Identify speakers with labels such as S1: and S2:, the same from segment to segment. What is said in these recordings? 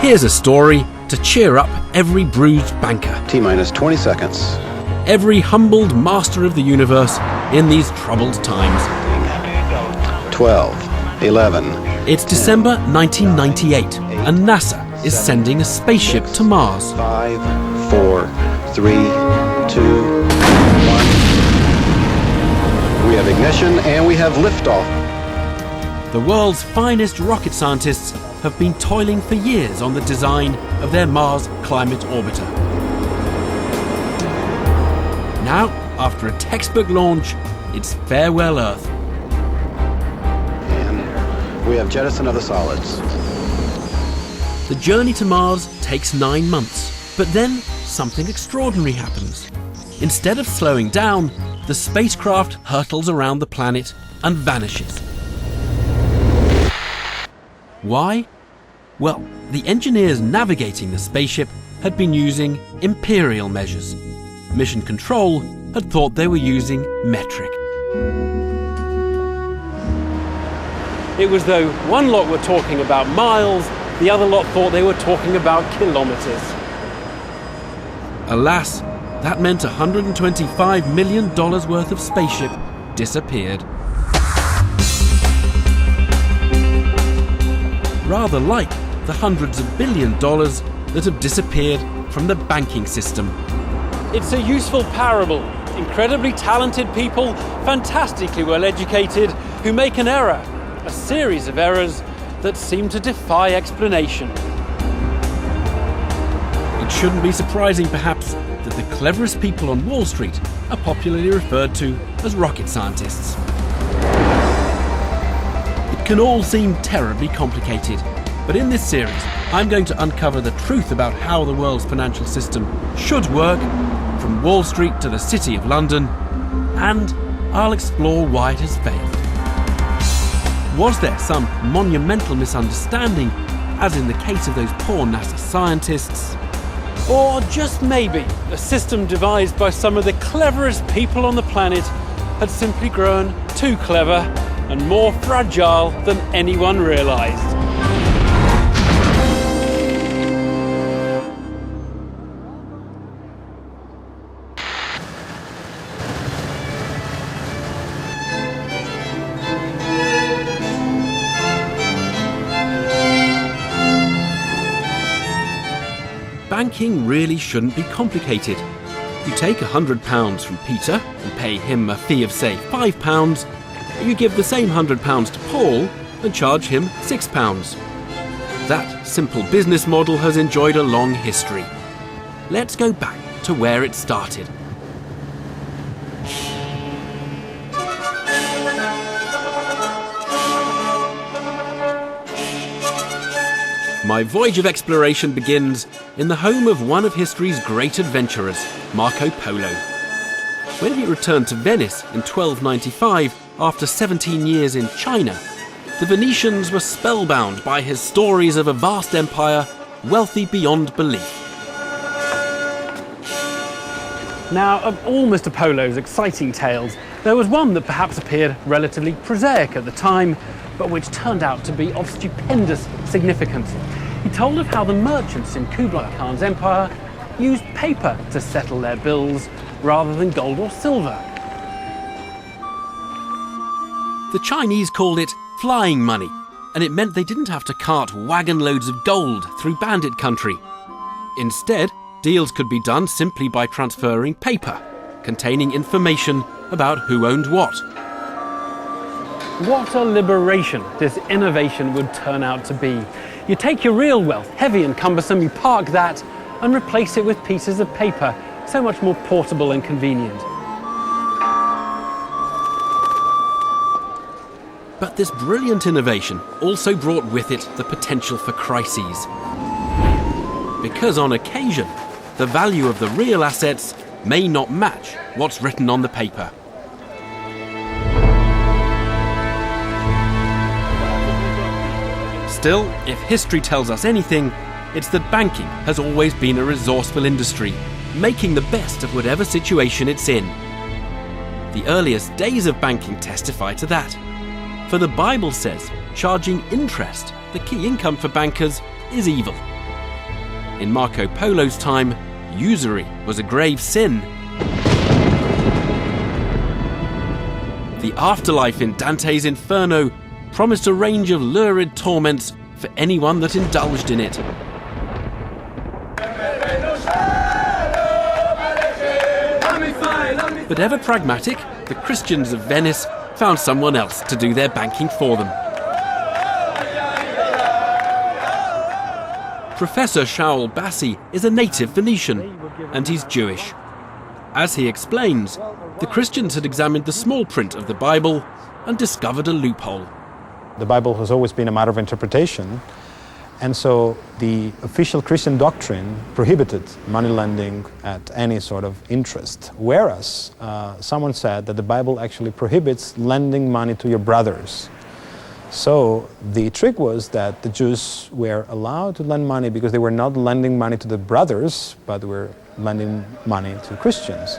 S1: Here's a story to cheer up every bruised banker.
S2: T-minus 20 seconds.
S1: Every humbled master of the universe in these troubled times.
S2: 12, 11.
S1: It's December 1998, and NASA is sending a spaceship to Mars.
S2: 5, 4, 3, 2, 1. We have ignition and we have liftoff.
S1: The world's finest rocket scientists have been toiling for years on the design of their Mars climate orbiter. Now, after a textbook launch, it's farewell Earth.
S2: And we have jettisoned other solids.
S1: The journey to Mars takes 9 months, but then something extraordinary happens. Instead of slowing down, the spacecraft hurtles around the planet and vanishes. Why? Well, the engineers navigating the spaceship had been using imperial measures. Mission Control had thought they were using metric. It was though one lot were talking about miles, the other lot thought they were talking about kilometres. Alas, that meant $125 million worth of spaceship disappeared. Rather like the hundreds of billion dollars that have disappeared from the banking system. It's a useful parable. Incredibly talented people, fantastically well educated, who make an error, a series of errors that seem to defy explanation. It shouldn't be surprising, perhaps, that the cleverest people on Wall Street are popularly referred to as rocket scientists. It can all seem terribly complicated, but in this series, I'm going to uncover the truth about how the world's financial system should work, from Wall Street to the City of London, and I'll explore why it has failed. Was there some monumental misunderstanding, as in the case of those poor NASA scientists? Or just maybe a system devised by some of the cleverest people on the planet had simply grown too clever and more fragile than anyone realised? Banking really shouldn't be complicated. You take £100 from Peter and pay him a fee of, say, £5. You give the same £100 to Paul and charge him £6. That simple business model has enjoyed a long history. Let's go back to where it started. My voyage of exploration begins in the home of one of history's great adventurers, Marco Polo. When he returned to Venice in 1295, after 17 years in China, the Venetians were spellbound by his stories of a vast empire, wealthy beyond belief. Now, of all Mr. Polo's exciting tales, there was one that perhaps appeared relatively prosaic at the time, but which turned out to be of stupendous significance. He told of how the merchants in Kublai Khan's empire used paper to settle their bills rather than gold or silver. The Chinese called it flying money, and it meant they didn't have to cart wagon loads of gold through bandit country. Instead, deals could be done simply by transferring paper, containing information about who owned what. What a liberation this innovation would turn out to be. You take your real wealth, heavy and cumbersome, you park that and replace it with pieces of paper, so much more portable and convenient. But this brilliant innovation also brought with it the potential for crises. Because on occasion, the value of the real assets may not match what's written on the paper. Still, if history tells us anything, it's that banking has always been a resourceful industry, making the best of whatever situation it's in. The earliest days of banking testify to that. For the Bible says charging interest, the key income for bankers, is evil. In Marco Polo's time, usury was a grave sin. The afterlife in Dante's Inferno promised a range of lurid torments for anyone that indulged in it. But ever pragmatic, the Christians of Venice found someone else to do their banking for them. Professor Shaul Bassi is a native Venetian, and he's Jewish. As he explains, the Christians had examined the small print of the Bible and discovered a loophole.
S3: The Bible has always been a matter of interpretation, and so the official Christian doctrine prohibited money lending at any sort of interest, whereas someone said that the Bible actually prohibits lending money to your brothers. So the trick was that the Jews were allowed to lend money because they were not lending money to the brothers, but were lending money to Christians.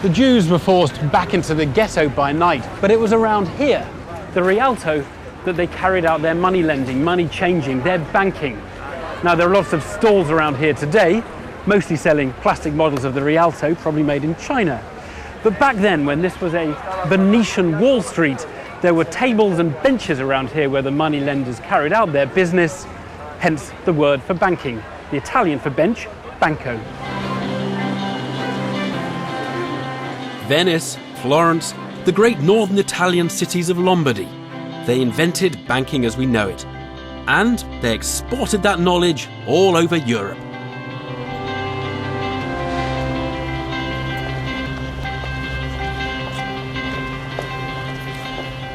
S4: The Jews were forced back into the ghetto by night, but it was around here, the Rialto, that they carried out their money lending, money changing, their banking. Now there are lots of stalls around here today, mostly selling plastic models of the Rialto, probably made in China. But back then, when this was a Venetian Wall Street, there were tables and benches around here where the money lenders carried out their business, hence the word for banking, the Italian for bench, banco.
S1: Venice, Florence, the great northern Italian cities of Lombardy. They invented banking as we know it, and they exported that knowledge all over Europe.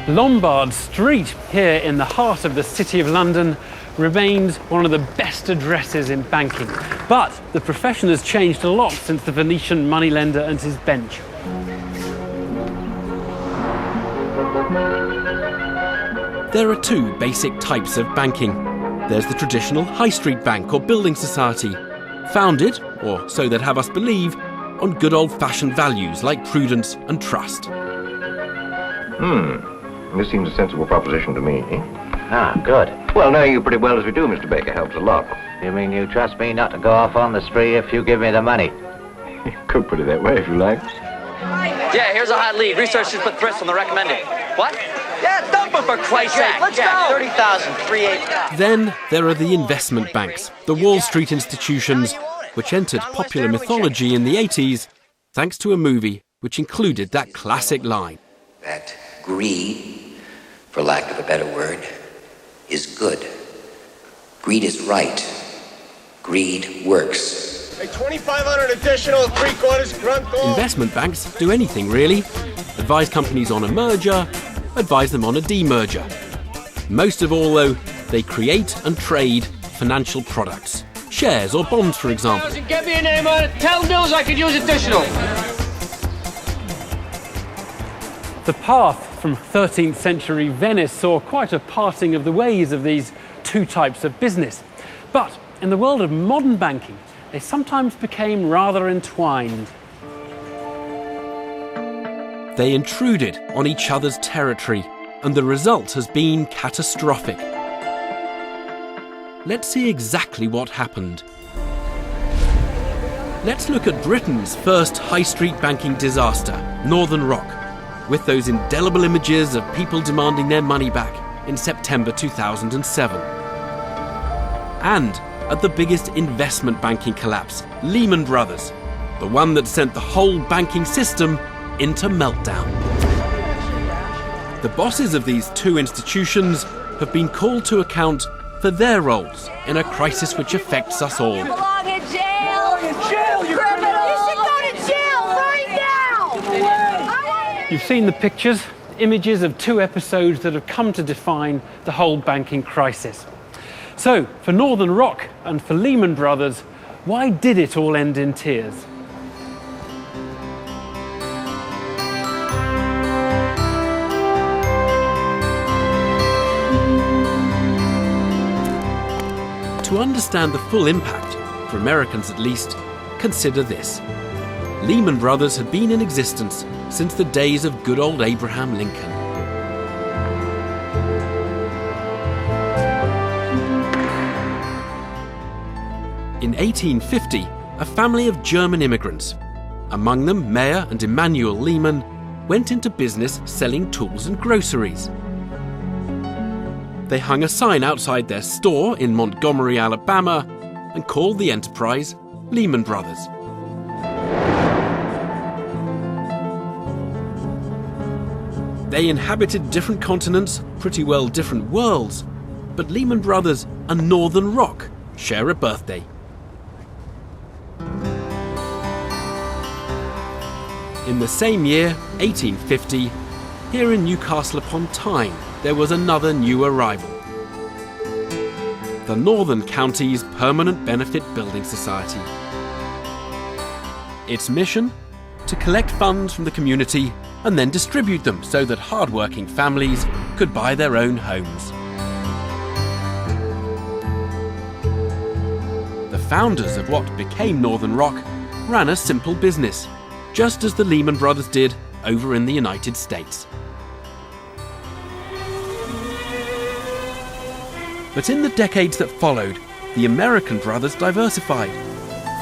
S4: Lombard Street, here in the heart of the City of London, remains one of the best addresses in banking. But the profession has changed a lot since the Venetian moneylender and his bench.
S1: There are two basic types of banking. There's the traditional high street bank or building society, founded, or so they'd have us believe, on good old-fashioned values like prudence and trust.
S5: This seems a sensible proposition to me.
S6: Ah, good.
S5: Well, knowing you pretty well as we do, Mr. Baker, helps a lot.
S6: You mean you trust me not to go off on the spree if you give me the money?
S5: You could put it that way if you like.
S7: Yeah, here's a hot lead. Research just put Thrift on the recommended. What? Yeah, dump it for Christ's sake. Let's go. 30,000, 3,800.
S1: Then there are the investment banks, the Wall Street institutions, which entered popular mythology in the 80s thanks to a movie which included that classic line.
S8: That greed, for lack of a better word, is good. Greed is right. Greed works.
S9: A 2,500 additional, 3/4 grunt.
S1: Investment banks do anything really. Advise companies on a merger, advise them on a demerger. Most of all though, they create and trade financial products. Shares or bonds, for example.
S9: Get me a name on it. Tell Mills I could use additional.
S4: The path from 13th century Venice saw quite a parting of the ways of these two types of business. But in the world of modern banking, they sometimes became rather entwined.
S1: They intruded on each other's territory, and the result has been catastrophic. Let's see exactly what happened. Let's look at Britain's first high street banking disaster, Northern Rock, with those indelible images of people demanding their money back in September 2007. And at the biggest investment banking collapse, Lehman Brothers, the one that sent the whole banking system into meltdown. The bosses of these two institutions have been called to account for their roles in a crisis which affects us all.
S10: You belong in jail! You criminal! You should go to jail right now!
S4: You've seen the pictures, images of two episodes that have come to define the whole banking crisis. So, for Northern Rock and for Lehman Brothers, why did it all end in tears?
S1: To understand the full impact, for Americans at least, consider this. Lehman Brothers had been in existence since the days of good old Abraham Lincoln. In 1850, a family of German immigrants, among them Mayer and Emanuel Lehman, went into business selling tools and groceries. They hung a sign outside their store in Montgomery, Alabama, and called the enterprise Lehman Brothers. They inhabited different continents, pretty well different worlds, but Lehman Brothers and Northern Rock share a birthday. In the same year, 1850, here in Newcastle upon Tyne, there was another new arrival. The Northern Counties Permanent Benefit Building Society. Its mission? To collect funds from the community and then distribute them so that hard-working families could buy their own homes. The founders of what became Northern Rock ran a simple business, just as the Lehman Brothers did over in the United States. But in the decades that followed, the American brothers diversified.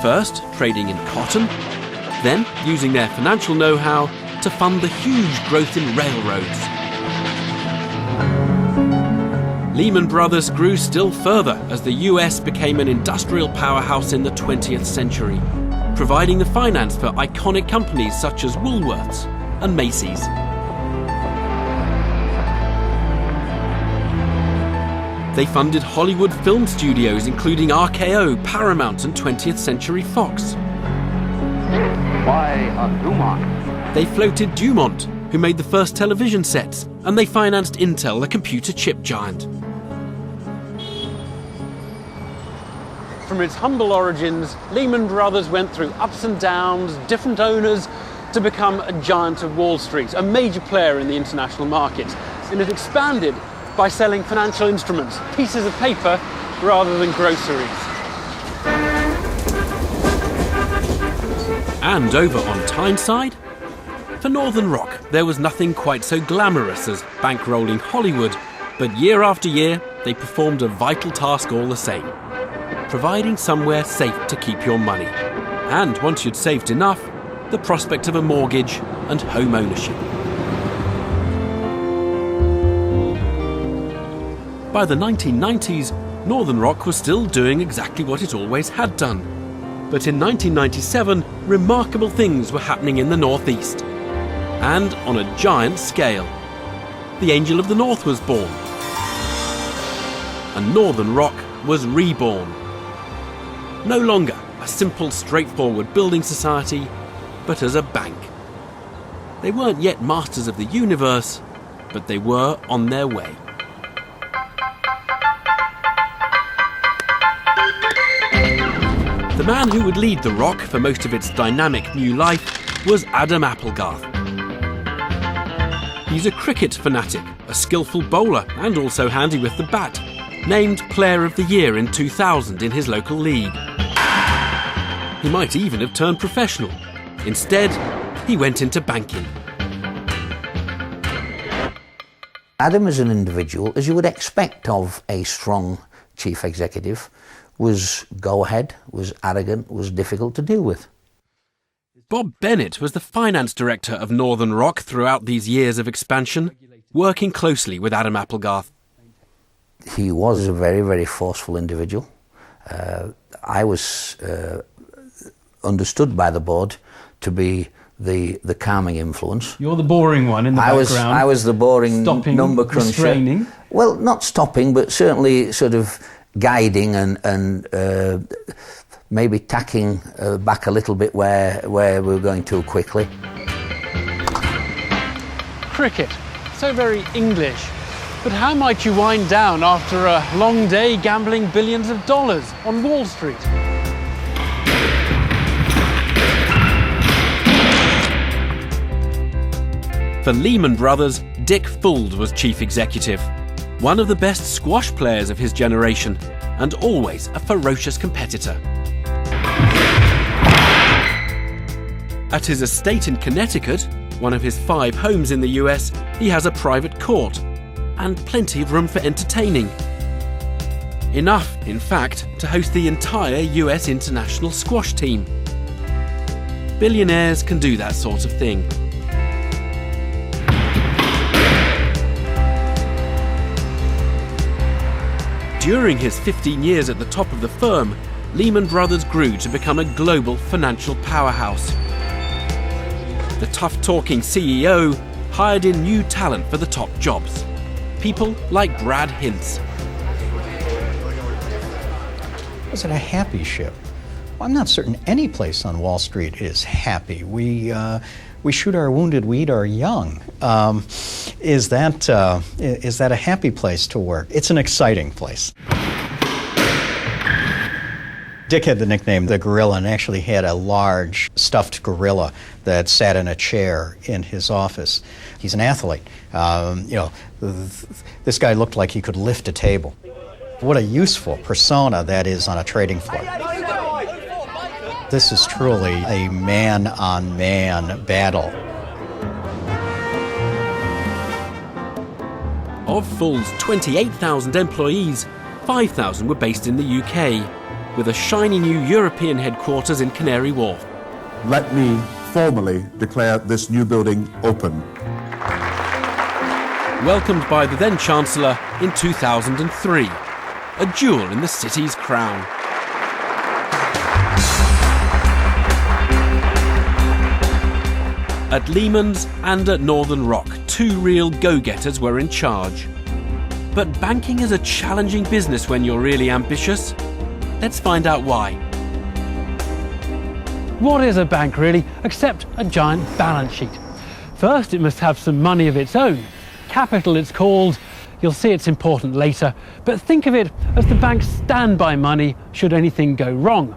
S1: First, trading in cotton, then using their financial know-how to fund the huge growth in railroads. Lehman Brothers grew still further as the US became an industrial powerhouse in the 20th century, providing the finance for iconic companies such as Woolworths and Macy's. They funded Hollywood film studios including RKO, Paramount and 20th Century Fox.
S11: Why a Dumont?
S1: They floated Dumont, who made the first television sets, and they financed Intel, the computer chip giant.
S4: From its humble origins, Lehman Brothers went through ups and downs, different owners, to become a giant of Wall Street, a major player in the international markets. And it expanded by selling financial instruments, pieces of paper, rather than groceries.
S1: And over on Tyneside, for Northern Rock, there was nothing quite so glamorous as bankrolling Hollywood, but year after year, they performed a vital task all the same, providing somewhere safe to keep your money. And once you'd saved enough, the prospect of a mortgage and home ownership. By the 1990s, Northern Rock was still doing exactly what it always had done. But in 1997, remarkable things were happening in the Northeast. And on a giant scale. The Angel of the North was born. And Northern Rock was reborn. No longer a simple, straightforward building society, but as a bank. They weren't yet masters of the universe, but they were on their way. The man who would lead the Rock for most of its dynamic new life was Adam Applegarth. He's a cricket fanatic, a skillful bowler and also handy with the bat, named Player of the Year in 2000 in his local league. He might even have turned professional. Instead, he went into banking.
S12: Adam as an individual, as you would expect of a strong chief executive, was go-ahead, was arrogant, was difficult to deal with.
S1: Bob Bennett was the finance director of Northern Rock throughout these years of expansion, working closely with Adam Applegarth.
S12: He was a very, very forceful individual. I was understood by the board to be the calming influence.
S4: You're the boring one in the background.
S12: I was the boring
S4: stopping,
S12: number cruncher.
S4: Restraining.
S12: Well, not stopping, but certainly sort of guiding and maybe tacking back a little bit where we were going too quickly.
S4: Cricket, so very English. But how might you wind down after a long day gambling billions of dollars on Wall Street?
S1: For Lehman Brothers, Dick Fuld was chief executive, one of the best squash players of his generation, and always a ferocious competitor. At his estate in Connecticut, one of his 5 homes in the US, he has a private court and plenty of room for entertaining. Enough, in fact, to host the entire US international squash team. Billionaires can do that sort of thing. During his 15 years at the top of the firm, Lehman Brothers grew to become a global financial powerhouse. The tough-talking CEO hired in new talent for the top jobs. People like Brad Hintz.
S13: Was it a happy ship? Well, I'm not certain any place on Wall Street is happy. We shoot our wounded, we eat our young. Is that a happy place to work? It's an exciting place. Dick had the nickname the Gorilla and actually had a large stuffed gorilla that sat in a chair in his office. He's an athlete. This guy looked like he could lift a table. What a useful persona that is on a trading floor. This is truly a man-on-man battle.
S1: Of Full's 28,000 employees, 5,000 were based in the UK, with a shiny new European headquarters in Canary Wharf.
S14: Let me formally declare this new building open.
S1: Welcomed by the then Chancellor in 2003, a jewel in the city's crown. At Lehman's and at Northern Rock, two real go-getters were in charge. But banking is a challenging business when you're really ambitious. Let's find out why.
S4: What is a bank really, except a giant balance sheet? First, it must have some money of its own. Capital it's called. You'll see it's important later, but think of it as the bank's standby money should anything go wrong.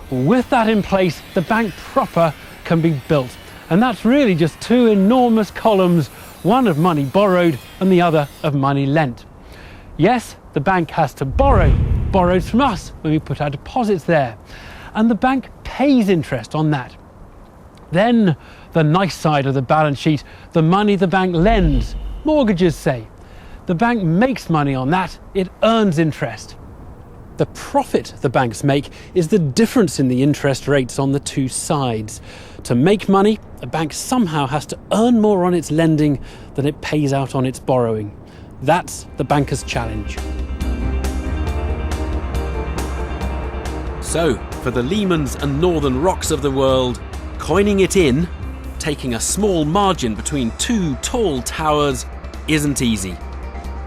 S4: With that in place, the bank proper can be built. And that's really just two enormous columns, one of money borrowed and the other of money lent. Yes, the bank has to borrows from us when we put our deposits there. And the bank pays interest on that. Then the nice side of the balance sheet, the money the bank lends, mortgages say. The bank makes money on that, it earns interest. The profit the banks make is the difference in the interest rates on the two sides. To make money, a bank somehow has to earn more on its lending than it pays out on its borrowing. That's the banker's challenge.
S1: So, for the Lehmans and Northern Rocks of the world, coining it in, taking a small margin between two tall towers, isn't easy.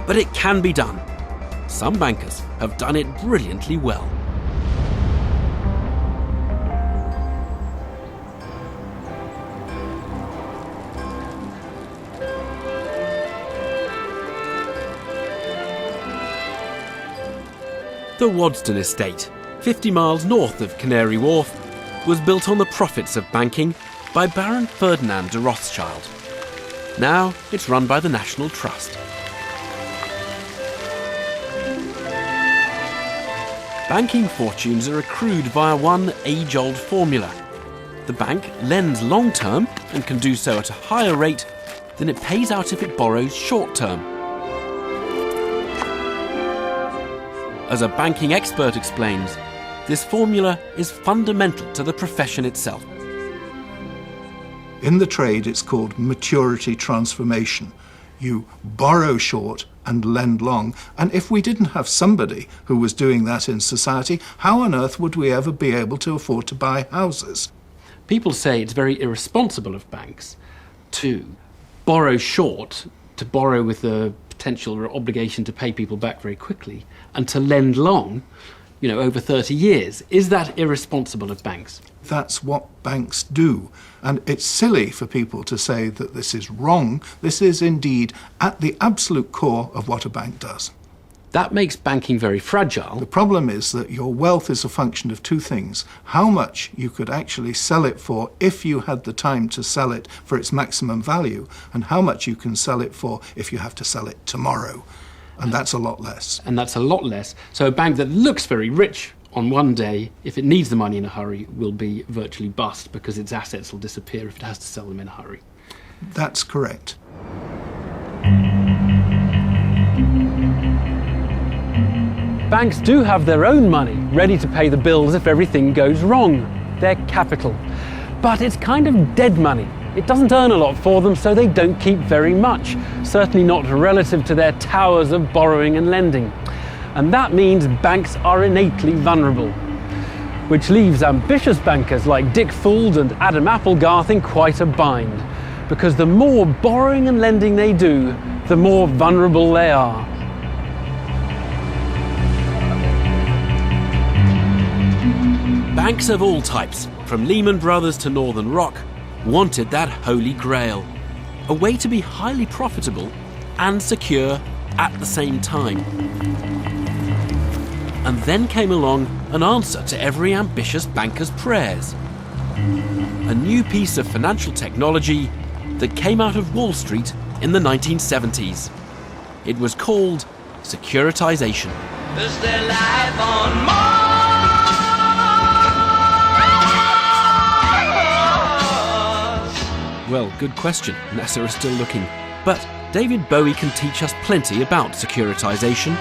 S1: But it can be done. Some bankers have done it brilliantly well. The Waddesdon Estate, 50 miles north of Canary Wharf, was built on the profits of banking by Baron Ferdinand de Rothschild. Now it's run by the National Trust. Banking fortunes are accrued via one age-old formula. The bank lends long-term and can do so at a higher rate than it pays out if it borrows short-term. As a banking expert explains, this formula is fundamental to the profession itself.
S15: In the trade, it's called maturity transformation. You borrow short and lend long. And if we didn't have somebody who was doing that in society, how on earth would we ever be able to afford to buy houses?
S4: People say it's very irresponsible of banks to borrow short, to borrow with the potential or obligation to pay people back very quickly, and to lend long, over 30 years. Is that irresponsible of banks?
S15: That's what banks do. And it's silly for people to say that this is wrong. This is indeed at the absolute core of what a bank does.
S4: That makes banking very fragile.
S15: The problem is that your wealth is a function of two things. How much you could actually sell it for if you had the time to sell it for its maximum value, and how much you can sell it for if you have to sell it tomorrow. And that's a lot less.
S4: And that's a lot less. So a bank that looks very rich on one day, if it needs the money in a hurry, will be virtually bust because its assets will disappear if it has to sell them in a hurry.
S15: That's correct.
S4: – Banks do have their own money, ready to pay the bills if everything goes wrong. Their capital. But it's kind of dead money. It doesn't earn a lot for them, so they don't keep very much, certainly not relative to their towers of borrowing and lending. And that means banks are innately vulnerable, which leaves ambitious bankers like Dick Fould and Adam Applegarth in quite a bind, because the more borrowing and lending they do, the more vulnerable they are.
S1: Banks of all types, from Lehman Brothers to Northern Rock, wanted that holy grail, a way to be highly profitable and secure at the same time. And then came along an answer to every ambitious banker's prayers. A new piece of financial technology that came out of Wall Street in the 1970s. It was called securitization.
S10: Is there life on Mars?
S1: Well, good question. NASA is still looking. But David Bowie can teach us plenty about securitization.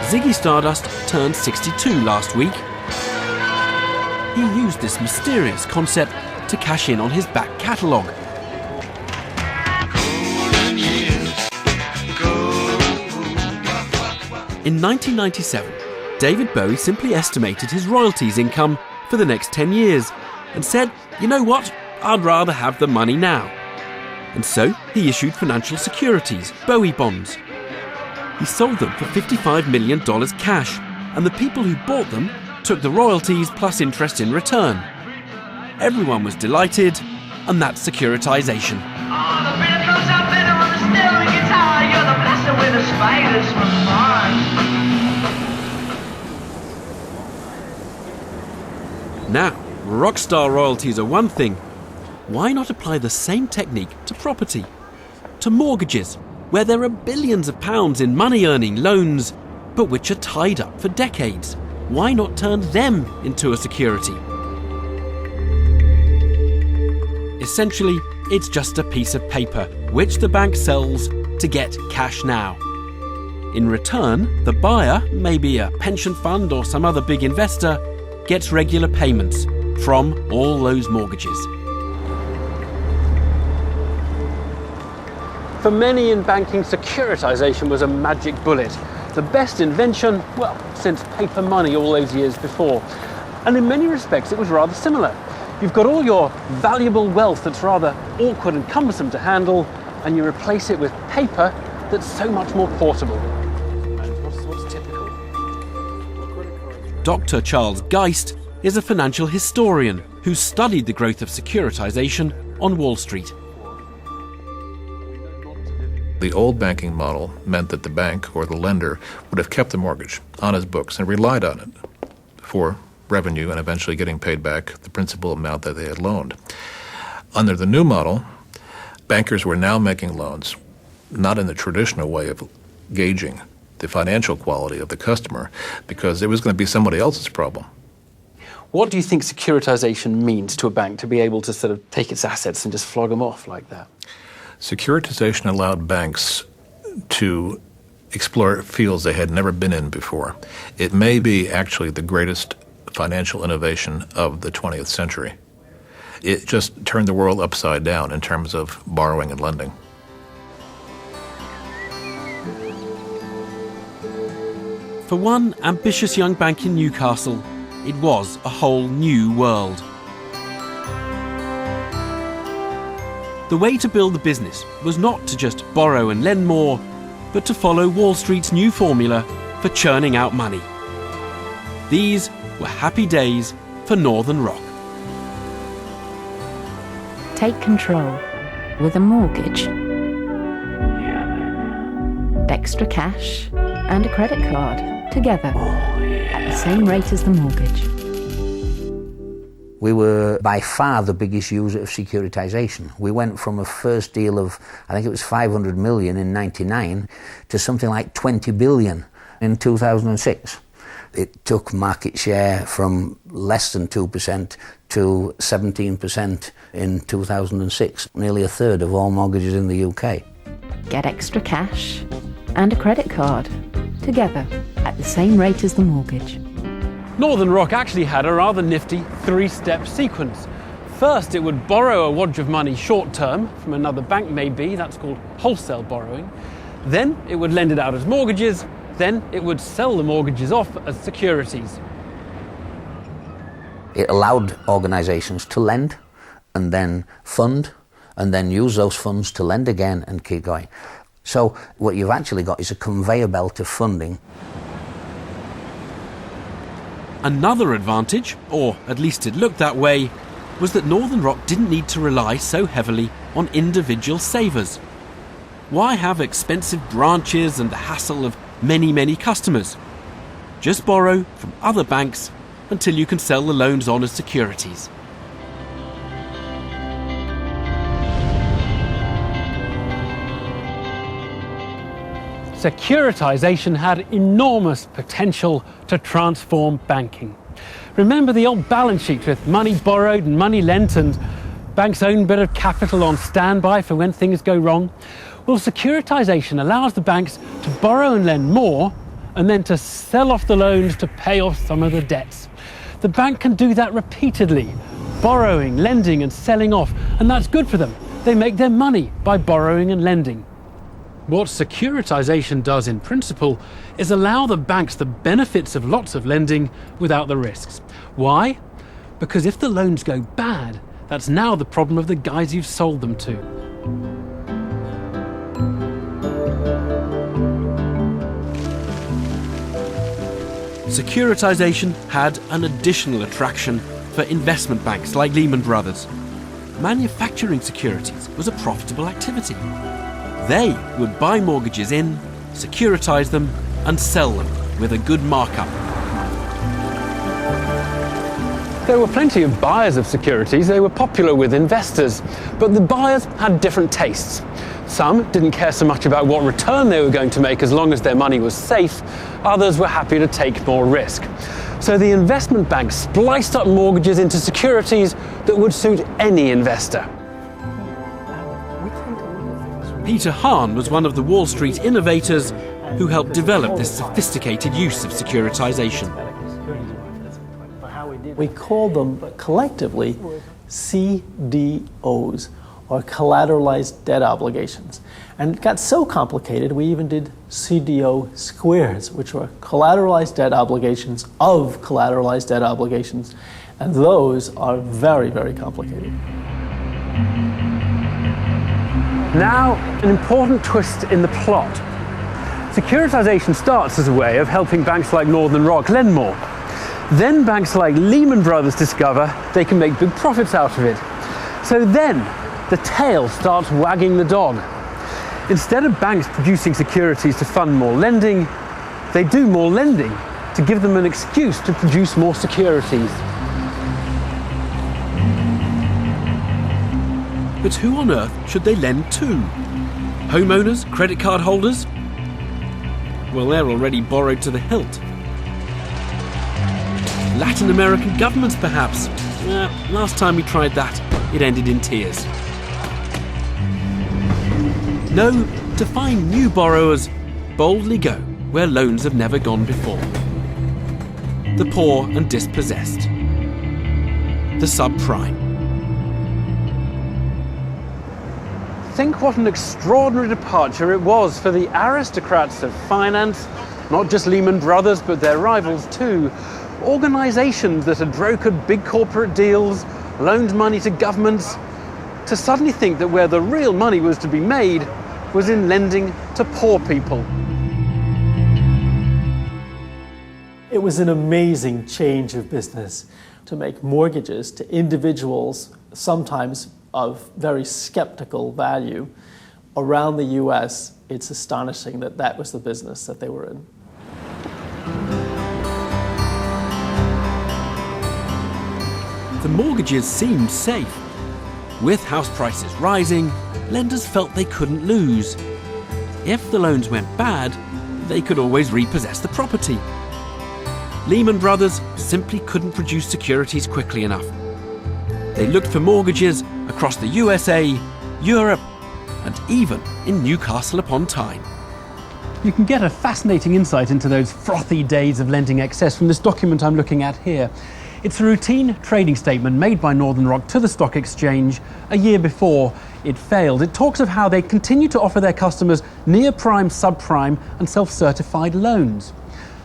S1: Ziggy Stardust turned 62 last week. He used this mysterious concept to cash in on his back catalogue. In 1997, David Bowie simply estimated his royalties income for the next 10 years and said, you know what, I'd rather have the money now. And so he issued financial securities, Bowie bonds. He sold them for $55 million cash, and the people who bought them took the royalties plus interest in return. Everyone was delighted, and that's securitization. Now, rockstar royalties are one thing. Why not apply the same technique to property? To mortgages, where there are billions of pounds in money-earning loans, but which are tied up for decades. Why not turn them into a security? Essentially, it's just a piece of paper, which the bank sells to get cash now. In return, the buyer, maybe a pension fund or some other big investor, gets regular payments from all those mortgages.
S4: For many in banking, securitization was a magic bullet. The best invention, well, since paper money all those years before. And in many respects, it was rather similar. You've got all your valuable wealth that's rather awkward and cumbersome to handle, and you replace it with paper that's so much more portable. What's typical?
S1: Dr. Charles Geist is a financial historian who studied the growth of securitization on Wall Street.
S16: The old banking model meant that the bank or the lender would have kept the mortgage on his books and relied on it for revenue and eventually getting paid back the principal amount that they had loaned. Under the new model, bankers were now making loans not in the traditional way of gauging the financial quality of the customer, because it was going to be somebody else's problem.
S4: What do you think securitization means to a bank to be able to sort of take its assets and just flog them off like that?
S16: Securitization allowed banks to explore fields they had never been in before. It may be actually the greatest financial innovation of the 20th century. It just turned the world upside down in terms of borrowing and lending.
S1: For one ambitious young bank in Newcastle, it was a whole new world. The way to build the business was not to just borrow and lend more, but to follow Wall Street's new formula for churning out money. These were happy days for Northern Rock.
S17: Take control with a mortgage, extra cash and a credit card together at the same rate as the mortgage.
S12: We were by far the biggest user of securitization. We went from a first deal of, I think it was 500 million in 99 to something like 20 billion in 2006. It took market share from less than 2% to 17% in 2006, nearly a third of all mortgages in the UK.
S17: Get extra cash and a credit card together at the same rate as the mortgage.
S4: Northern Rock actually had a rather nifty three-step sequence. First, it would borrow a wad of money short-term from another bank maybe, that's called wholesale borrowing. Then it would lend it out as mortgages, then it would sell the mortgages off as securities.
S12: It allowed organisations to lend and then fund and then use those funds to lend again and keep going. So what you've actually got is a conveyor belt of funding.
S1: Another advantage, or at least it looked that way, was that Northern Rock didn't need to rely so heavily on individual savers. Why have expensive branches and the hassle of many customers? Just borrow from other banks until you can sell the loans on as securities.
S4: Securitization had enormous potential to transform banking. Remember the old balance sheet with money borrowed and money lent and banks' own bit of capital on standby for when things go wrong? Well, securitization allows the banks to borrow and lend more and then to sell off the loans to pay off some of the debts. The bank can do that repeatedly, borrowing, lending and selling off, and that's good for them. They make their money by borrowing and lending. What securitization does in principle is allow the banks the benefits of lots of lending without the risks. Why? Because if the loans go bad, that's now the problem of the guys you've sold them to.
S1: Securitization had an additional attraction for investment banks like Lehman Brothers. Manufacturing securities was a profitable activity. They would buy mortgages in, securitize them, and sell them with a good markup.
S4: There were plenty of buyers of securities. They were popular with investors, but the buyers had different tastes. Some didn't care so much about what return they were going to make as long as their money was safe. Others were happy to take more risk. So the investment banks spliced up mortgages into securities that would suit any investor.
S1: Peter Hahn was one of the Wall Street innovators who helped develop this sophisticated use of securitization.
S18: We call them collectively CDOs, or collateralized debt obligations. And it got so complicated, we even did CDO squares, which were collateralized debt obligations of collateralized debt obligations. And those are very complicated.
S4: Now, an important twist in the plot. Securitization starts as a way of helping banks like Northern Rock lend more. Then banks like Lehman Brothers discover they can make big profits out of it. So then, the tail starts wagging the dog. Instead of banks producing securities to fund more lending, they do more lending to give them an excuse to produce more securities.
S1: But who on earth should they lend to? Homeowners? Credit card holders? Well, they're already borrowed to the hilt. Latin American governments, perhaps? Last time we tried that, it ended in tears. No, to find new borrowers, boldly go where loans have never gone before. The poor and dispossessed. The subprime.
S4: Think what an extraordinary departure it was for the aristocrats of finance, not just Lehman Brothers, but their rivals too. Organizations that had brokered big corporate deals, loaned money to governments, to suddenly think that where the real money was to be made was in lending to poor people.
S18: It was an amazing change of business to make mortgages to individuals, sometimes of very skeptical value. Around the US, it's astonishing that that was the business that they were in.
S1: The mortgages seemed safe. With house prices rising, lenders felt they couldn't lose. If the loans went bad, they could always repossess the property. Lehman Brothers simply couldn't produce securities quickly enough. They looked for mortgages across the USA, Europe, and even in Newcastle upon Tyne.
S4: You can get a fascinating insight into those frothy days of lending excess from this document I'm looking at here. It's a routine trading statement made by Northern Rock to the stock exchange a year before it failed. It talks of how they continue to offer their customers near-prime, subprime and self-certified loans.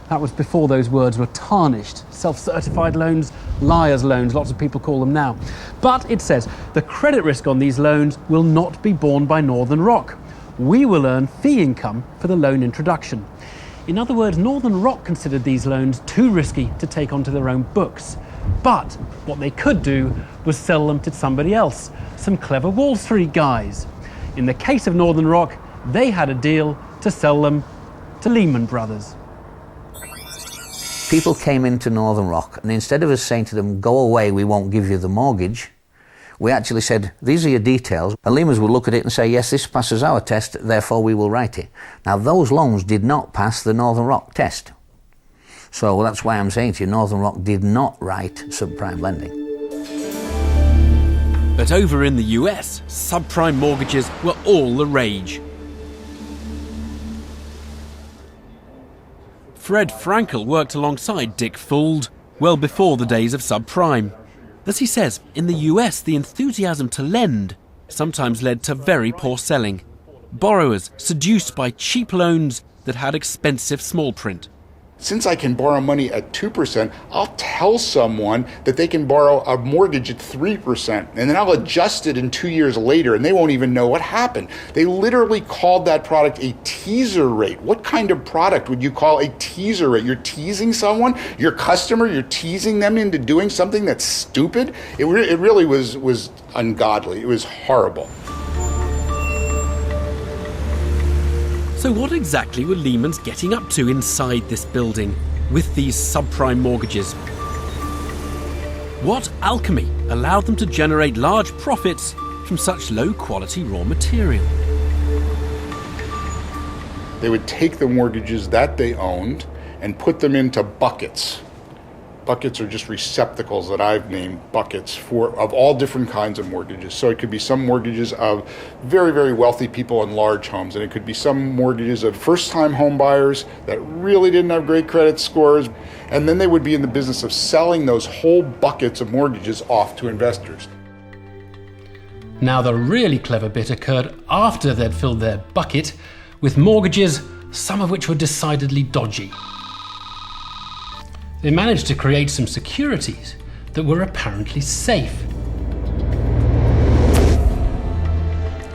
S4: That was before those words were tarnished. Self-certified loans, liar's loans, lots of people call them now. But it says the credit risk on these loans will not be borne by Northern Rock. We will earn fee income for the loan introduction. In other words, Northern Rock considered these loans too risky to take onto their own books. But what they could do was sell them to somebody else, some clever Wall Street guys. In the case of Northern Rock, they had a deal to sell them to Lehman Brothers.
S12: People came into Northern Rock, and instead of us saying to them, go away, we won't give you the mortgage, we actually said, these are your details. And Lehman's would look at it and say, yes, this passes our test, therefore we will write it. Now, those loans did not pass the Northern Rock test. So that's why I'm saying to you, Northern Rock did not write subprime lending.
S1: But over in the US, subprime mortgages were all the rage. Fred Frankel worked alongside Dick Fuld well before the days of subprime. As he says, in the US, the enthusiasm to lend sometimes led to very poor selling. Borrowers seduced by cheap loans that had expensive small print.
S19: Since I can borrow money at 2%, I'll tell someone that they can borrow a mortgage at 3%, and then I'll adjust it in 2 years later, and they won't even know what happened. They literally called that product a teaser rate. What kind of product would you call a teaser rate? You're teasing someone, your customer, you're teasing them into doing something that's stupid? It really was ungodly. It was horrible.
S1: So what exactly were Lehman's getting up to inside this building with these subprime mortgages? What alchemy allowed them to generate large profits from such low-quality raw material?
S19: They would take the mortgages that they owned and put them into buckets. Buckets are just receptacles that I've named buckets of all different kinds of mortgages. So it could be some mortgages of very, very wealthy people in large homes, and it could be some mortgages of first-time home buyers that really didn't have great credit scores. And then they would be in the business of selling those whole buckets of mortgages off to investors.
S4: Now, the really clever bit occurred after they'd filled their bucket with mortgages, some of which were decidedly dodgy. They managed to create some securities that were apparently safe.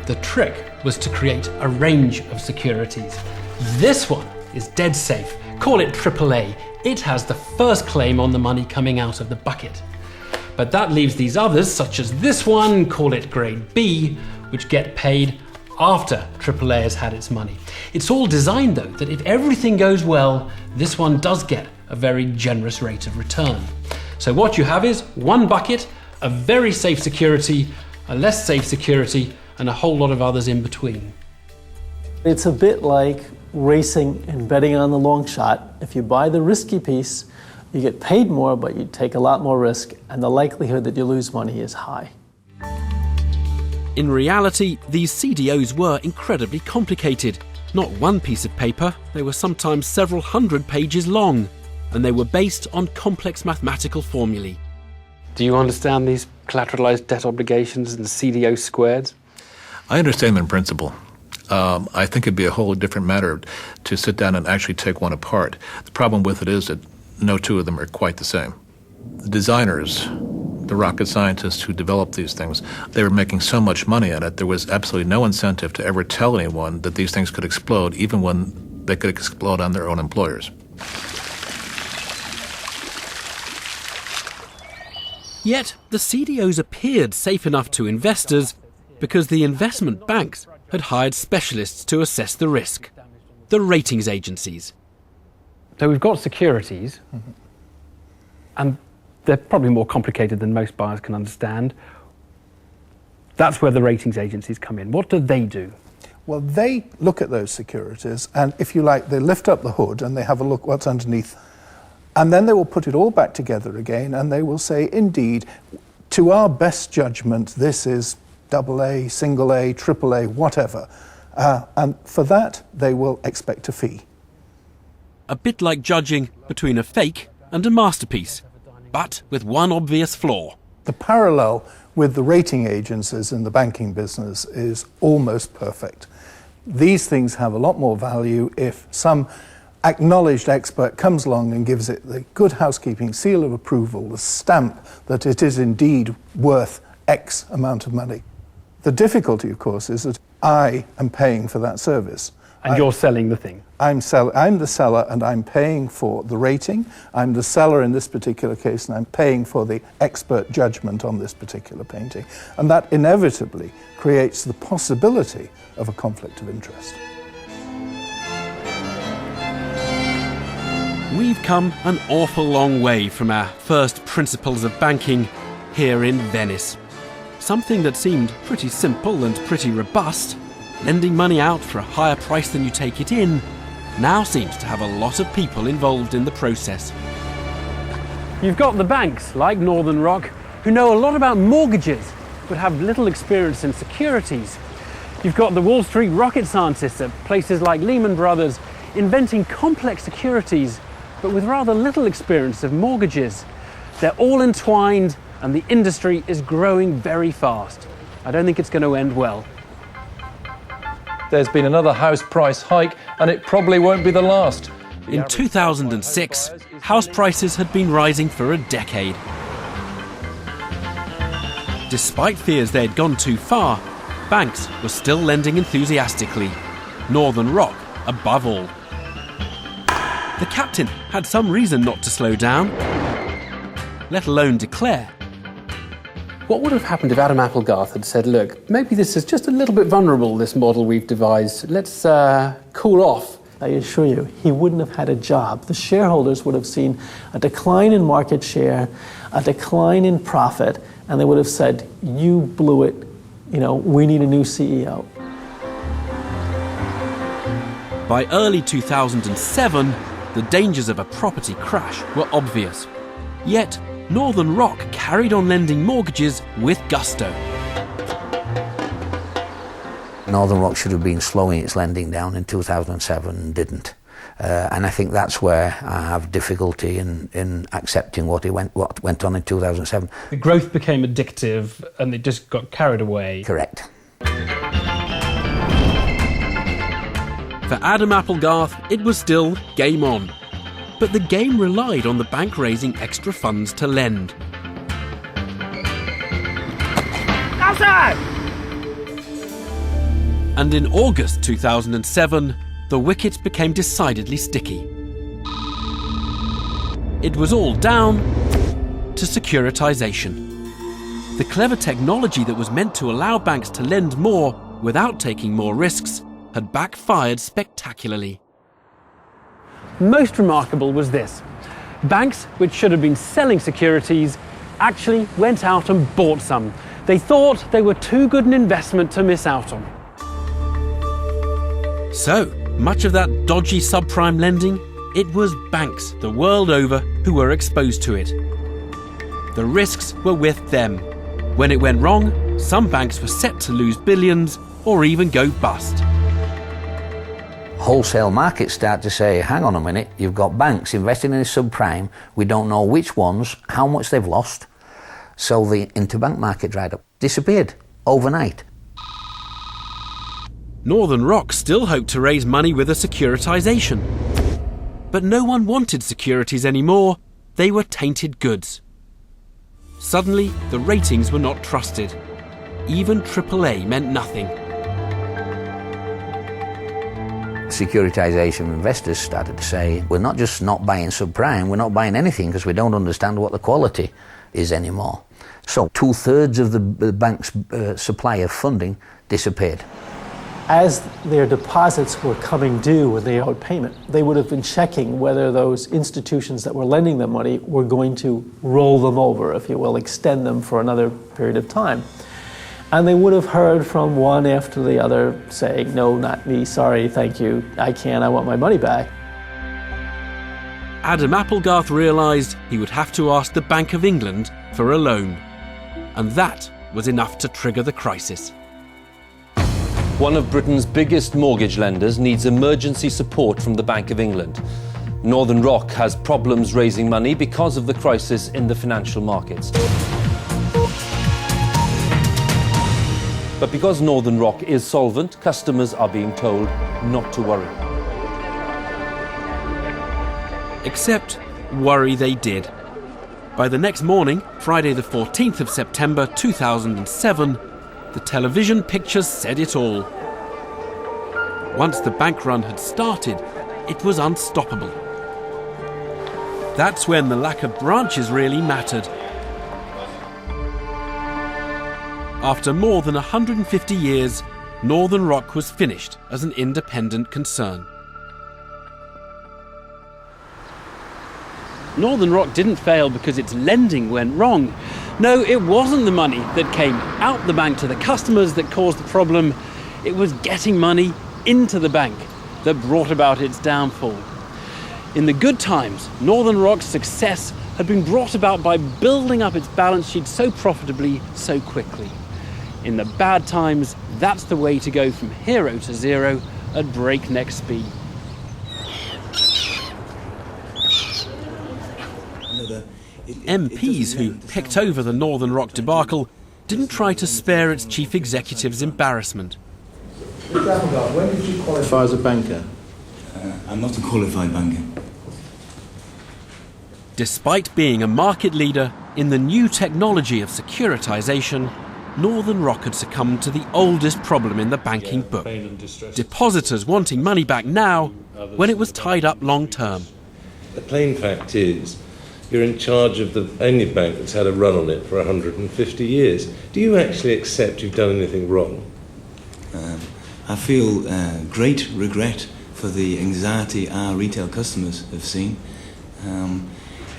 S4: The trick was to create a range of securities. This one is dead safe. Call it AAA. It has the first claim on the money coming out of the bucket. But that leaves these others, such as this one, call it grade B, which get paid after AAA has had its money. It's all designed, though, that if everything goes well, this one does get a very generous rate of return. So what you have is one bucket, a very safe security, a less safe security, and a whole lot of others in between.
S18: It's a bit like racing and betting on the long shot. If you buy the risky piece, you get paid more, but you take a lot more risk, and the likelihood that you lose money is high.
S1: In reality, these CDOs were incredibly complicated. Not one piece of paper, they were sometimes several hundred pages long, and they were based on complex mathematical formulae.
S4: Do you understand these collateralized debt obligations and CDO squared?
S16: I understand them in principle. I think it'd be a whole different matter to sit down and actually take one apart. The problem with it is that no two of them are quite the same. The designers, the rocket scientists who developed these things, they were making so much money at it, there was absolutely no incentive to ever tell anyone that these things could explode, even when they could explode on their own employers.
S1: Yet, the CDOs appeared safe enough to investors because the investment banks had hired specialists to assess the risk, the ratings agencies.
S4: So we've got securities, and they're probably more complicated than most buyers can understand. That's where the ratings agencies come in. What do they do?
S15: Well, they look at those securities, and if you like, they lift up the hood and they have a look what's underneath. And then they will put it all back together again, and they will say, indeed, to our best judgment, this is AA, single A, triple A, whatever. And for that, they will expect a fee.
S1: A bit like judging between a fake and a masterpiece, but with one obvious flaw.
S15: The parallel with the rating agencies in the banking business is almost perfect. These things have a lot more value if some acknowledged expert comes along and gives it the good housekeeping seal of approval, the stamp that it is indeed worth X amount of money. The difficulty, of course, is that I am paying for that service.
S4: And you're selling the thing.
S15: I'm the seller and I'm paying for the rating. I'm the seller in this particular case and I'm paying for the expert judgment on this particular painting. And that inevitably creates the possibility of a conflict of interest.
S1: We've come an awful long way from our first principles of banking here in Venice. Something that seemed pretty simple and pretty robust, lending money out for a higher price than you take it in, now seems to have a lot of people involved in the process.
S4: You've got the banks, like Northern Rock, who know a lot about mortgages, but have little experience in securities. You've got the Wall Street rocket scientists at places like Lehman Brothers, inventing complex securities, but with rather little experience of mortgages. They're all entwined, and the industry is growing very fast. I don't think it's going to end well.
S20: There's been another house price hike, and it probably won't be the last.
S1: In 2006, house prices had been rising for a decade. Despite fears they'd gone too far, banks were still lending enthusiastically. Northern Rock above all. The captain had some reason not to slow down, let alone declare.
S4: What would have happened if Adam Applegarth had said, look, maybe this is just a little bit vulnerable, this model we've devised. Let's cool off.
S18: I assure you, he wouldn't have had a job. The shareholders would have seen a decline in market share, a decline in profit, and they would have said, you blew it, we need a new CEO.
S1: By early 2007, the dangers of a property crash were obvious. Yet, Northern Rock carried on lending mortgages with gusto.
S12: Northern Rock should have been slowing its lending down in 2007 and didn't. And I think that's where I have difficulty in accepting what went on in 2007.
S4: The growth became addictive and they just got carried away.
S12: Correct.
S1: For Adam Applegarth, it was still game on. But the game relied on the bank raising extra funds to lend.
S9: Outside!
S1: And in August 2007, the wicket became decidedly sticky. It was all down to securitisation. The clever technology that was meant to allow banks to lend more without taking more risks had backfired spectacularly.
S4: Most remarkable was this. Banks, which should have been selling securities, actually went out and bought some. They thought they were too good an investment to miss out on.
S1: So, much of that dodgy subprime lending, it was banks the world over who were exposed to it. The risks were with them. When it went wrong, some banks were set to lose billions or even go bust.
S12: Wholesale markets start to say, hang on a minute, you've got banks investing in subprime, we don't know which ones, how much they've lost. So the interbank market dried up, disappeared overnight.
S1: Northern Rock still hoped to raise money with a securitisation. But no one wanted securities anymore, they were tainted goods. Suddenly, the ratings were not trusted. Even AAA meant nothing.
S12: Securitisation investors started to say, we're not just not buying subprime, we're not buying anything because we don't understand what the quality is anymore. So 2/3 of the bank's supply of funding disappeared.
S18: As their deposits were coming due when they owed payment, they would have been checking whether those institutions that were lending them money were going to roll them over, if you will, extend them for another period of time. And they would have heard from one after the other saying, no, not me, sorry, thank you, I want my money back.
S1: Adam Applegarth realised he would have to ask the Bank of England for a loan. And that was enough to trigger the crisis.
S21: One of Britain's biggest mortgage lenders needs emergency support from the Bank of England. Northern Rock has problems raising money because of the crisis in the financial markets. But because Northern Rock is solvent, customers are being told not to worry.
S1: Except worry they did. By the next morning, Friday the 14th of September 2007, the television pictures said it all. Once the bank run had started, it was unstoppable. That's when the lack of branches really mattered. After more than 150 years, Northern Rock was finished as an independent concern.
S4: Northern Rock didn't fail because its lending went wrong. No, it wasn't the money that came out the bank to the customers that caused the problem. It was getting money into the bank that brought about its downfall. In the good times, Northern Rock's success had been brought about by building up its balance sheet so profitably, so quickly. In the bad times, that's the way to go from hero to zero at breakneck speed.
S1: MPs who picked over the Northern Rock debacle didn't try to spare its chief executive's embarrassment.
S22: Mr. Applegard, when did you qualify as a banker?
S23: I'm not a qualified banker.
S1: Despite being a market leader in the new technology of securitization, Northern Rock had succumbed to the oldest problem in the banking book. Depositors wanting money back now when it was tied up long term.
S24: The plain fact is, you're in charge of the only bank that's had a run on it for 150 years. Do you actually accept you've done anything wrong?
S23: I feel great regret for the anxiety our retail customers have seen.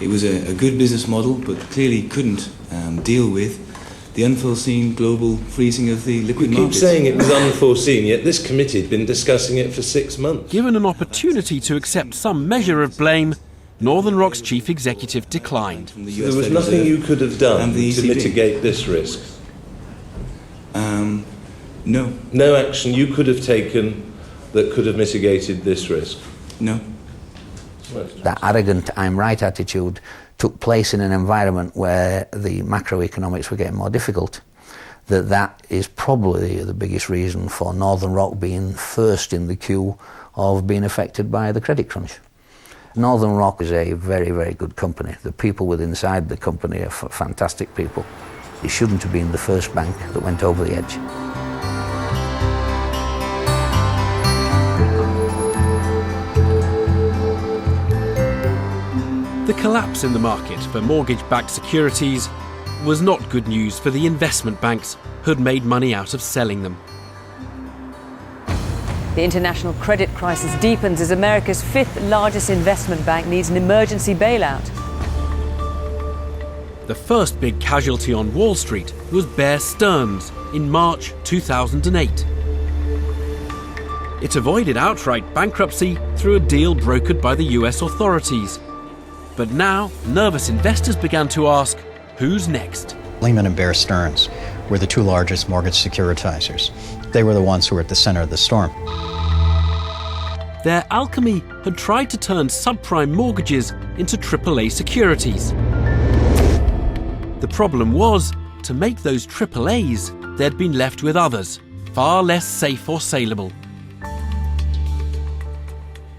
S23: It was a good business model, but clearly couldn't deal with the unforeseen global freezing of the liquid markets.
S24: You keep saying it was unforeseen, yet this committee had been discussing it for 6 months.
S1: Given an opportunity to accept some measure of blame, Northern Rock's chief executive declined.
S24: There was nothing you could have done to mitigate this risk?
S23: No.
S24: No action you could have taken that could have mitigated this risk?
S23: No.
S12: That arrogant I'm right attitude took place in an environment where the macroeconomics were getting more difficult. That is probably the biggest reason for Northern Rock being first in the queue of being affected by the credit crunch. Northern Rock is a very, very good company. The people within inside the company are fantastic people. It shouldn't have been the first bank that went over the edge.
S1: The collapse in the market for mortgage-backed securities was not good news for the investment banks who'd made money out of selling them.
S25: The international credit crisis deepens as America's fifth largest investment bank needs an emergency bailout.
S1: The first big casualty on Wall Street was Bear Stearns in March 2008. It avoided outright bankruptcy through a deal brokered by the US authorities. But now, nervous investors began to ask, who's next?
S13: Lehman and Bear Stearns were the two largest mortgage securitizers. They were the ones who were at the center of the storm.
S1: Their alchemy had tried to turn subprime mortgages into AAA securities. The problem was, to make those AAAs, they'd been left with others, far less safe or saleable.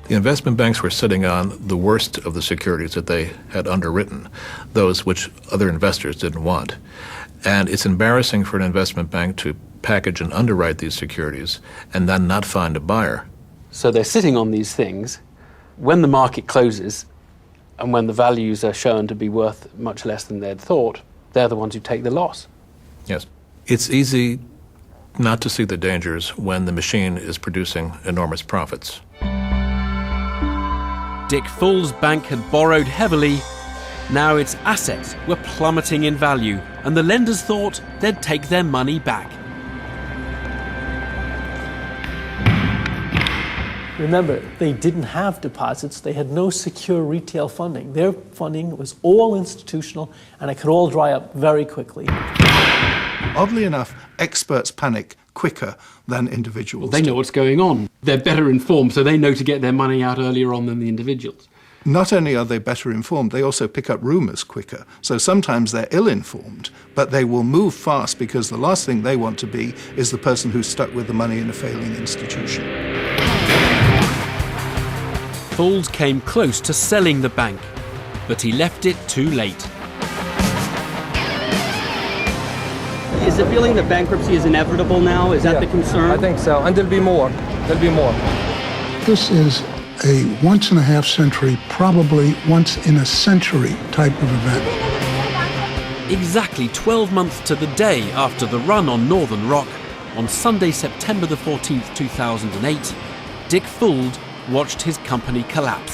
S16: The investment banks were sitting on the worst of the securities that they had underwritten, those which other investors didn't want. And it's embarrassing for an investment bank to package and underwrite these securities and then not find a buyer.
S4: So they're sitting on these things. When the market closes and when the values are shown to be worth much less than they'd thought, they're the ones who take the loss.
S16: Yes. It's easy not to see the dangers when the machine is producing enormous profits.
S1: Dick Full's bank had borrowed heavily. Now its assets were plummeting in value, and the lenders thought they'd take their money back.
S18: Remember, they didn't have deposits. They had no secure retail funding. Their funding was all institutional, and it could all dry up very quickly.
S15: Oddly enough, experts panic quicker than individuals.
S4: They know what's going on. They're better informed, so they know to get their money out earlier on than the individuals.
S15: Not only are they better informed, they also pick up rumours quicker. So sometimes they're ill-informed, but they will move fast because the last thing they want to be is the person who's stuck with the money in a failing institution.
S1: Fuld came close to selling the bank, but he left it too late.
S2: Is the feeling that bankruptcy is inevitable now? Is that the concern?
S20: I think so, and there'll be more. There'll be more.
S3: This is a once-in-a-half-century, probably once-in-a-century type of event.
S1: Exactly 12 months to the day after the run on Northern Rock, on Sunday, September the 14th, 2008, Dick Fuld watched his company collapse.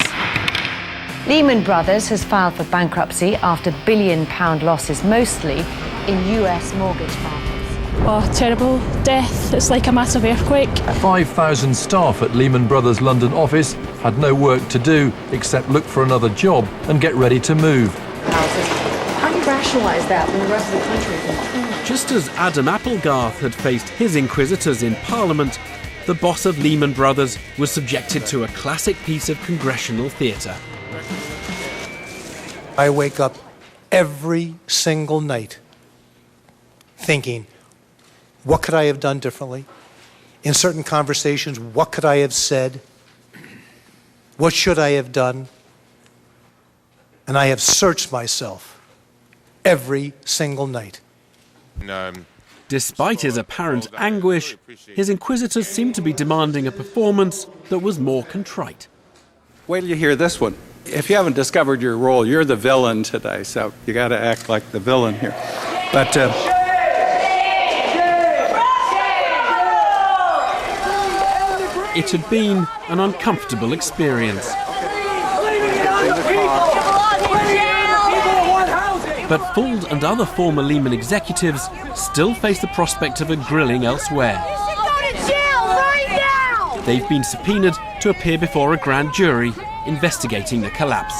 S25: Lehman Brothers has filed for bankruptcy after billion-pound losses, mostly in US mortgage markets.
S5: Oh, terrible. Death. It's like a massive earthquake.
S20: 5,000 staff at Lehman Brothers' London office had no work to do except look for another job and get ready to move.
S25: How do you rationalise that when the rest of the country is?
S1: Just as Adam Applegarth had faced his inquisitors in Parliament, the boss of Lehman Brothers was subjected to a classic piece of congressional theatre.
S6: I wake up every single night thinking, what could I have done differently? In certain conversations, what could I have said? What should I have done? And I have searched myself every single night.
S1: Despite his apparent anguish, his inquisitors seemed to be demanding a performance that was more contrite.
S7: Wait till you hear this one. If you haven't discovered your role, you're the villain today, so you got to act like the villain here. But
S1: it had been an uncomfortable experience. But Fuld and other former Lehman executives still face the prospect of a grilling elsewhere. They've been subpoenaed to appear before a grand jury investigating the collapse.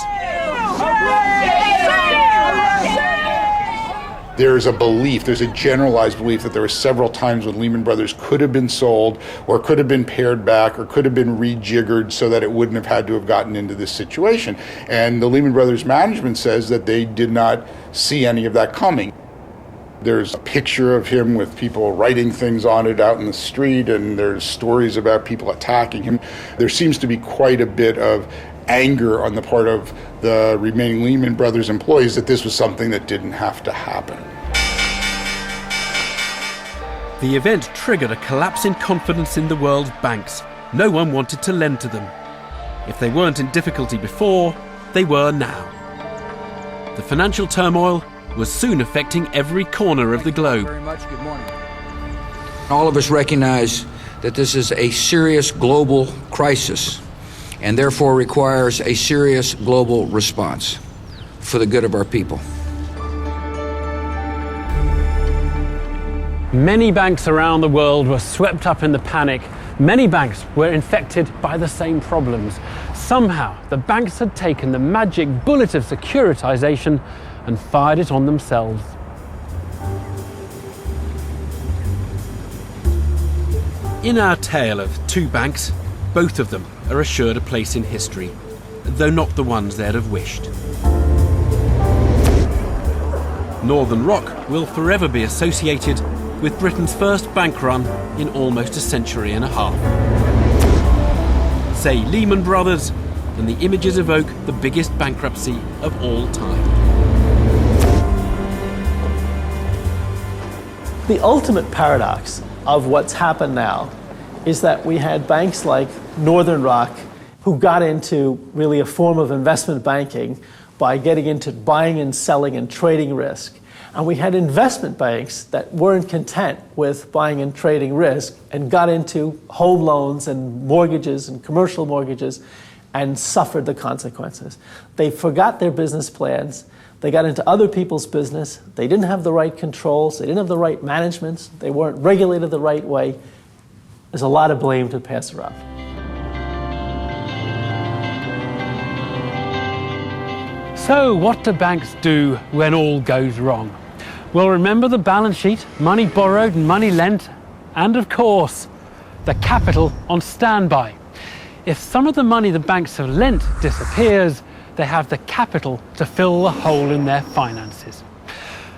S19: There's a belief, there's a generalized belief that there were several times when Lehman Brothers could have been sold or could have been pared back or could have been rejiggered so that it wouldn't have had to have gotten into this situation. And the Lehman Brothers management says that they did not see any of that coming. There's a picture of him with people writing things on it out in the street, and there's stories about people attacking him. There seems to be quite a bit of anger on the part of the remaining Lehman Brothers employees that this was something that didn't have to happen.
S1: The event triggered a collapse in confidence in the world's banks. No one wanted to lend to them. If they weren't in difficulty before, they were now. The financial turmoil was soon affecting every corner of the globe.
S26: Very much. Good morning. All of us recognize that this is a serious global crisis and therefore requires a serious global response for the good of our people.
S4: Many banks around the world were swept up in the panic. Many banks were infected by the same problems. Somehow, the banks had taken the magic bullet of securitization and fired it on themselves.
S1: In our tale of two banks, both of them are assured a place in history, though not the ones they'd have wished. Northern Rock will forever be associated with Britain's first bank run in almost a century and a half. Say Lehman Brothers, and the images evoke the biggest bankruptcy of all time.
S18: The ultimate paradox of what's happened now is that we had banks like Northern Rock who got into really a form of investment banking by getting into buying and selling and trading risk. And we had investment banks that weren't content with buying and trading risk and got into home loans and mortgages and commercial mortgages and suffered the consequences. They forgot their business plans. They got into other people's business. They didn't have the right controls. They didn't have the right managements. They weren't regulated the right way. There's a lot of blame to pass around.
S4: So what do banks do when all goes wrong? Well, remember the balance sheet, money borrowed and money lent, And of course, the capital on standby. If some of the money the banks have lent disappears, they have the capital to fill the hole in their finances.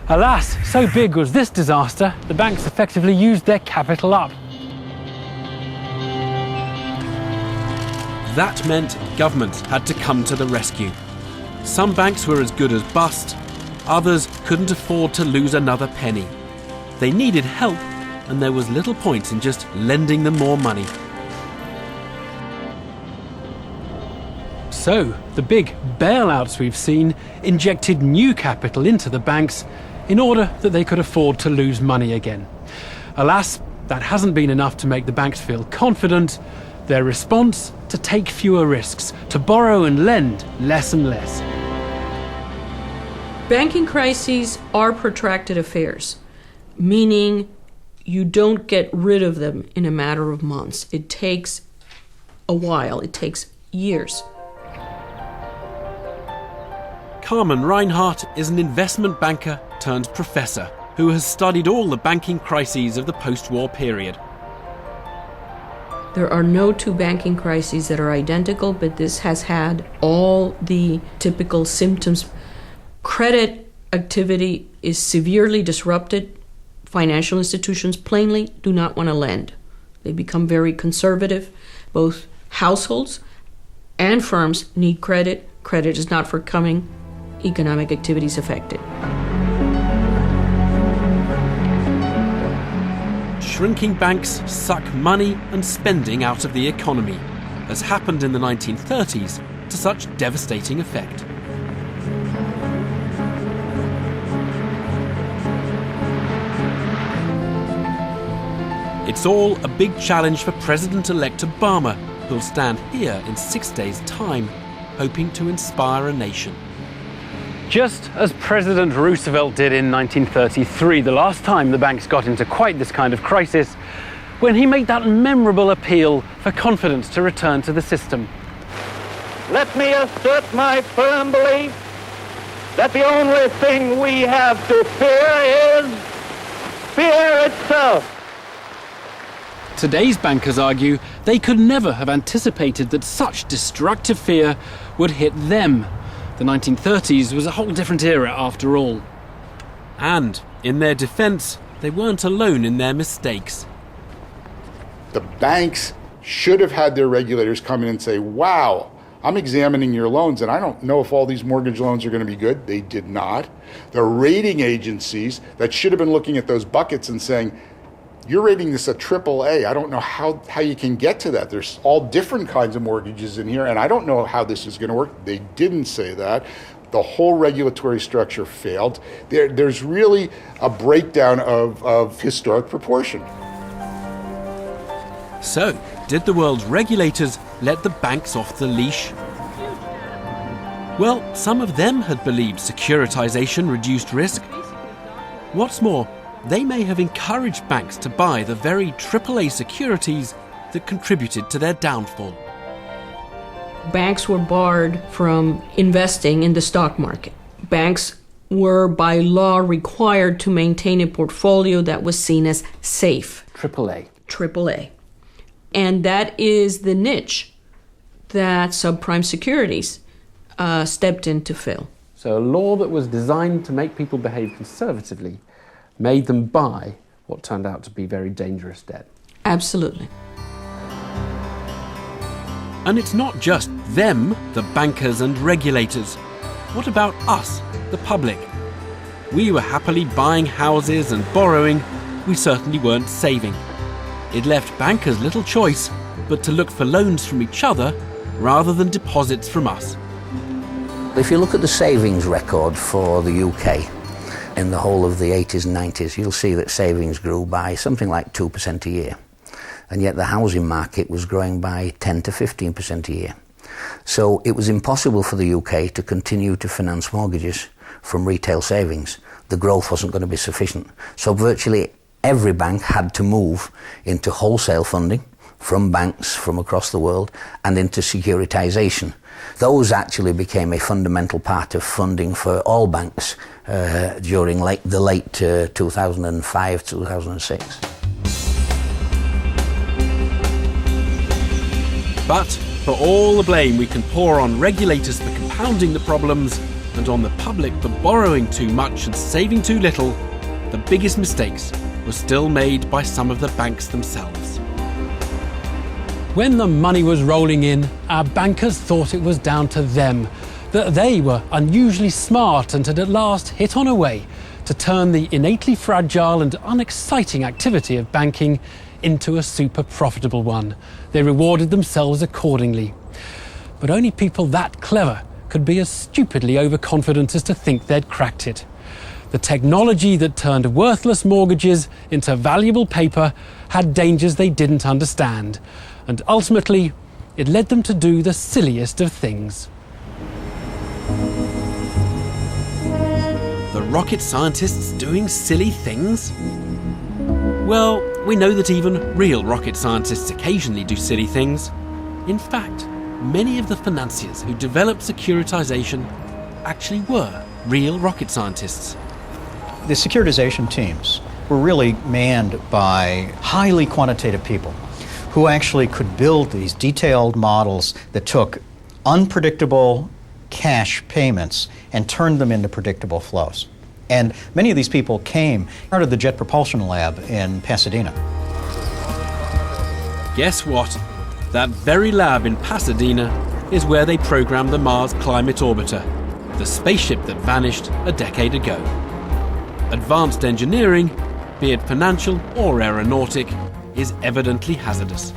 S4: Alas, so big was this disaster, the banks effectively used their capital up.
S1: That meant governments had to come to the rescue. Some banks were as good as bust, others couldn't afford to lose another penny. They needed help, and there was little point in just lending them more money.
S4: So, the big bailouts we've seen injected new capital into the banks in order that they could afford to lose money again. Alas, that hasn't been enough to make the banks feel confident. Their response? To take fewer risks, to borrow and lend less and less.
S8: Banking crises are protracted affairs, meaning you don't get rid of them in a matter of months. It takes a while, it takes years.
S1: Carmen Reinhardt is an investment banker turned professor who has studied all the banking crises of the post-war period.
S8: There are no two banking crises that are identical, but this has had all the typical symptoms. Credit activity is severely disrupted. Financial institutions plainly do not want to lend. They become very conservative. Both households and firms need credit. Credit is not forthcoming. Economic activity is affected.
S1: Shrinking banks suck money and spending out of the economy, as happened in the 1930s to such devastating effect. It's all a big challenge for President-elect Obama, who'll stand here in 6 days' time, hoping to inspire a nation.
S4: Just as President Roosevelt did in 1933, the last time the banks got into quite this kind of crisis, when he made that memorable appeal for confidence to return to the system.
S9: Let me assert my firm belief that the only thing we have to fear is fear itself.
S4: Today's bankers argue they could never have anticipated that such destructive fear would hit them. The 1930s was a whole different era after all.
S1: And, in their defence, they weren't alone in their mistakes.
S19: The banks should have had their regulators come in and say, wow, I'm examining your loans and I don't know if all these mortgage loans are going to be good. They did not. The rating agencies that should have been looking at those buckets and saying, you're rating this a AAA. I don't know how you can get to that. There's all different kinds of mortgages in here, and I don't know how this is going to work. They didn't say that. The whole regulatory structure failed. There's really a breakdown of historic proportion.
S1: So, did the world's regulators let the banks off the leash? Well, some of them had believed securitization reduced risk. What's more, they may have encouraged banks to buy the very AAA securities that contributed to their downfall.
S8: Banks were barred from investing in the stock market. Banks were by law required to maintain a portfolio that was seen as safe. AAA. And that is the niche that subprime securities stepped in to fill.
S4: So a law that was designed to make people behave conservatively made them buy what turned out to be very dangerous debt.
S8: Absolutely.
S1: And it's not just them, the bankers and regulators. What about us, the public? We were happily buying houses and borrowing. We certainly weren't saving. It left bankers little choice but to look for loans from each other rather than deposits from us.
S12: If you look at the savings record for the UK, in the whole of the 80s and 90s, you'll see that savings grew by something like 2% a year. And yet the housing market was growing by 10 to 15% a year. So it was impossible for the UK to continue to finance mortgages from retail savings. The growth wasn't going to be sufficient. So virtually every bank had to move into wholesale funding from banks from across the world and into securitization. Those actually became a fundamental part of funding for all banks during the late 2005, 2006.
S1: But for all the blame we can pour on regulators for compounding the problems and on the public for borrowing too much and saving too little, the biggest mistakes were still made by some of the banks themselves.
S4: When the money was rolling in, our bankers thought it was down to them, that they were unusually smart and had at last hit on a way to turn the innately fragile and unexciting activity of banking into a super profitable one. They rewarded themselves accordingly. But only people that clever could be as stupidly overconfident as to think they'd cracked it. The technology that turned worthless mortgages into valuable paper had dangers they didn't understand, and ultimately it led them to do the silliest of things.
S1: The rocket scientists doing silly things? Well, we know that even real rocket scientists occasionally do silly things. In fact, many of the financiers who developed securitization actually were real rocket scientists.
S13: The securitization teams were really manned by highly quantitative people who actually could build these detailed models that took unpredictable cash payments and turned them into predictable flows. And many of these people came out of the Jet Propulsion Lab in Pasadena.
S1: Guess what? That very lab in Pasadena is where they programmed the Mars Climate Orbiter, the spaceship that vanished a decade ago. Advanced engineering, be it financial or aeronautic, is evidently hazardous.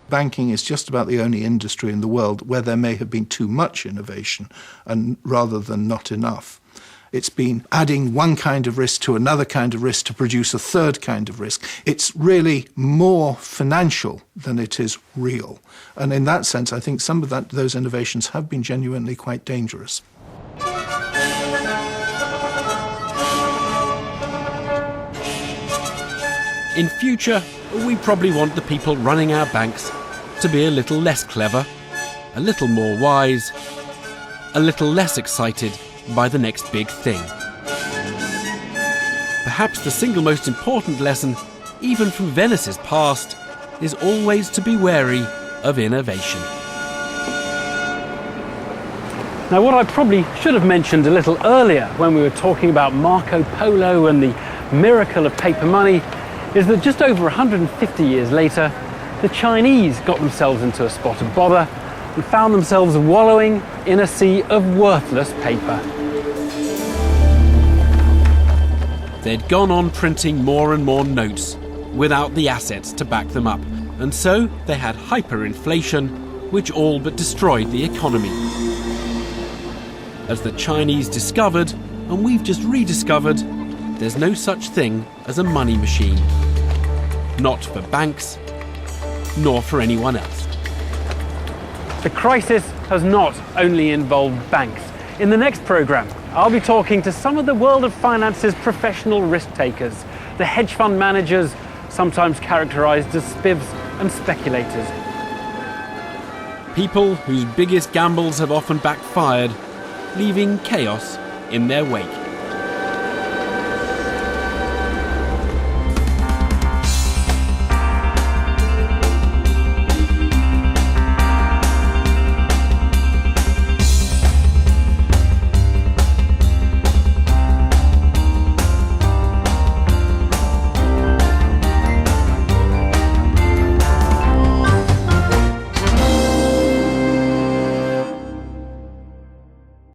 S15: Banking is just about the only industry in the world where there may have been too much innovation and rather than not enough. It's been adding one kind of risk to another kind of risk to produce a third kind of risk. It's really more financial than it is real. And in that sense, I think some of those innovations have been genuinely quite dangerous.
S1: In future, we probably want the people running our banks to be a little less clever, a little more wise, a little less excited by the next big thing. Perhaps the single most important lesson, even from Venice's past, is always to be wary of innovation.
S4: Now, what I probably should have mentioned a little earlier when we were talking about Marco Polo and the miracle of paper money is that just over 150 years later, the Chinese got themselves into a spot of bother and found themselves wallowing in a sea of worthless paper.
S1: They'd gone on printing more and more notes without the assets to back them up, and so they had hyperinflation, which all but destroyed the economy. As the Chinese discovered, and we've just rediscovered, there's no such thing as a money machine. Not for banks, nor for anyone else.
S4: The crisis has not only involved banks. In the next programme, I'll be talking to some of the world of finance's professional risk takers, the hedge fund managers, sometimes characterised as spivs and speculators.
S1: People whose biggest gambles have often backfired, leaving chaos in their wake.